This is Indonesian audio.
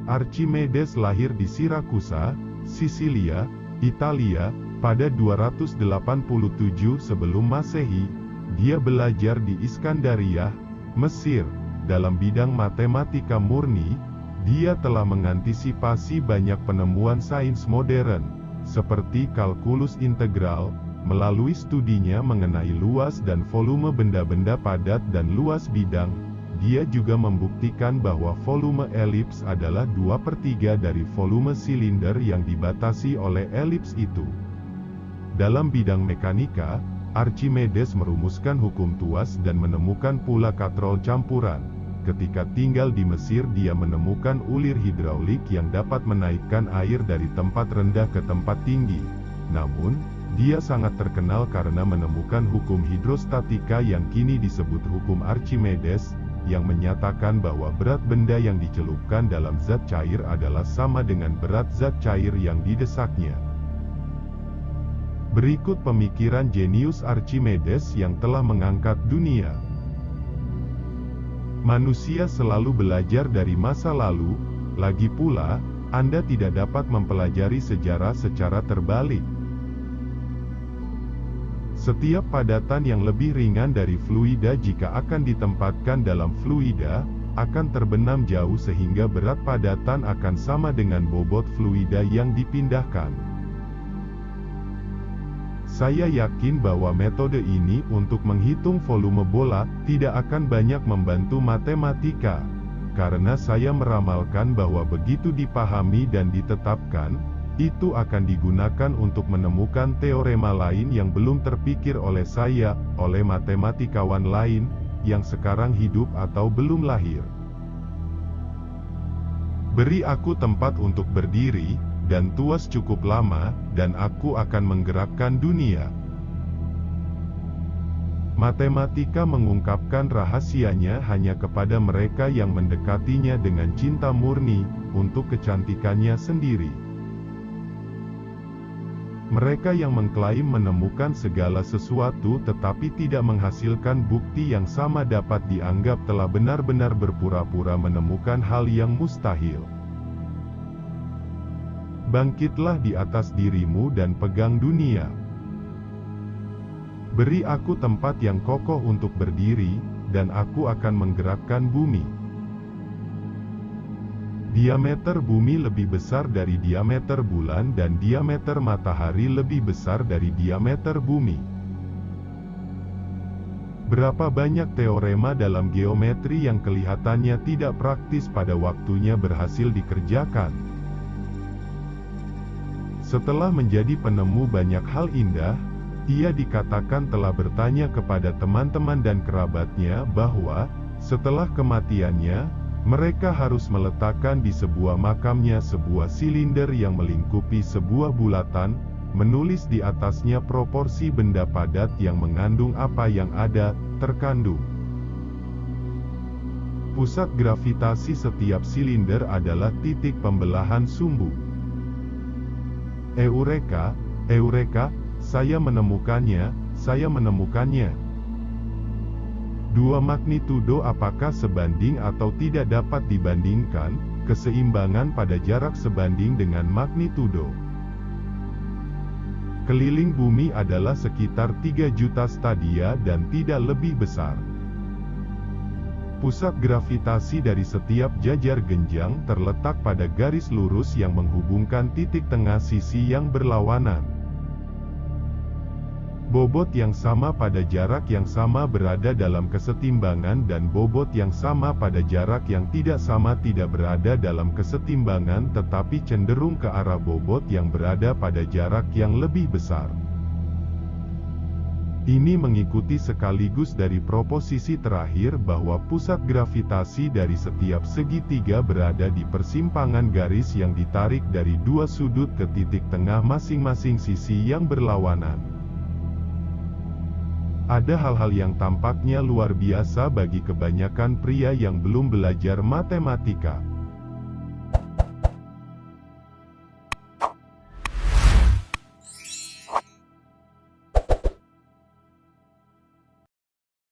Archimedes lahir di Sirakusa, Sisilia, Italia, pada 287 sebelum Masehi. Dia belajar di Iskandariyah, Mesir. Dalam bidang matematika murni, dia telah mengantisipasi banyak penemuan sains modern, seperti kalkulus integral, melalui studinya mengenai luas dan volume benda-benda padat dan luas bidang. Dia juga membuktikan bahwa volume elips adalah 2/3 dari volume silinder yang dibatasi oleh elips itu. Dalam bidang mekanika, Archimedes merumuskan hukum tuas dan menemukan pula katrol campuran. Ketika tinggal di Mesir, dia menemukan ulir hidraulik yang dapat menaikkan air dari tempat rendah ke tempat tinggi. Namun, dia sangat terkenal karena menemukan hukum hidrostatika yang kini disebut hukum Archimedes, yang menyatakan bahwa berat benda yang dicelupkan dalam zat cair adalah sama dengan berat zat cair yang didesaknya. Berikut pemikiran jenius Archimedes yang telah mengangkat dunia. Manusia selalu belajar dari masa lalu, lagi pula, Anda tidak dapat mempelajari sejarah secara terbalik. Setiap padatan yang lebih ringan dari fluida jika akan ditempatkan dalam fluida, akan terbenam jauh sehingga berat padatan akan sama dengan bobot fluida yang dipindahkan. Saya yakin bahwa metode ini untuk menghitung volume bola tidak akan banyak membantu matematika, karena saya meramalkan bahwa begitu dipahami dan ditetapkan, itu akan digunakan untuk menemukan teorema lain yang belum terpikir oleh saya, oleh matematikawan lain, yang sekarang hidup atau belum lahir. Beri aku tempat untuk berdiri, dan tuas cukup lama, dan aku akan menggerakkan dunia. Matematika mengungkapkan rahasianya hanya kepada mereka yang mendekatinya dengan cinta murni, untuk kecantikannya sendiri. Mereka yang mengklaim menemukan segala sesuatu tetapi tidak menghasilkan bukti yang sama dapat dianggap telah benar-benar berpura-pura menemukan hal yang mustahil. Bangkitlah di atas dirimu dan pegang dunia. Beri aku tempat yang kokoh untuk berdiri, dan aku akan menggerakkan bumi. Diameter bumi lebih besar dari diameter bulan dan diameter matahari lebih besar dari diameter bumi. Berapa banyak teorema dalam geometri yang kelihatannya tidak praktis pada waktunya berhasil dikerjakan. Setelah menjadi penemu banyak hal indah, ia dikatakan telah bertanya kepada teman-teman dan kerabatnya bahwa, setelah kematiannya, mereka harus meletakkan di sebuah makamnya sebuah silinder yang melingkupi sebuah bulatan, menulis di atasnya proporsi benda padat yang mengandung apa yang ada, terkandung. Pusat gravitasi setiap silinder adalah titik pembelahan sumbu. Eureka, Eureka, saya menemukannya, saya menemukannya. Dua magnitudo apakah sebanding atau tidak dapat dibandingkan, keseimbangan pada jarak sebanding dengan magnitudo. Keliling bumi adalah sekitar 3 juta stadia dan tidak lebih besar. Pusat gravitasi dari setiap jajar genjang terletak pada garis lurus yang menghubungkan titik tengah sisi yang berlawanan. Bobot yang sama pada jarak yang sama berada dalam kesetimbangan dan bobot yang sama pada jarak yang tidak sama tidak berada dalam kesetimbangan tetapi cenderung ke arah bobot yang berada pada jarak yang lebih besar. Ini mengikuti sekaligus dari proposisi terakhir bahwa pusat gravitasi dari setiap segitiga berada di persimpangan garis yang ditarik dari dua sudut ke titik tengah masing-masing sisi yang berlawanan. Ada hal-hal yang tampaknya luar biasa bagi kebanyakan pria yang belum belajar matematika.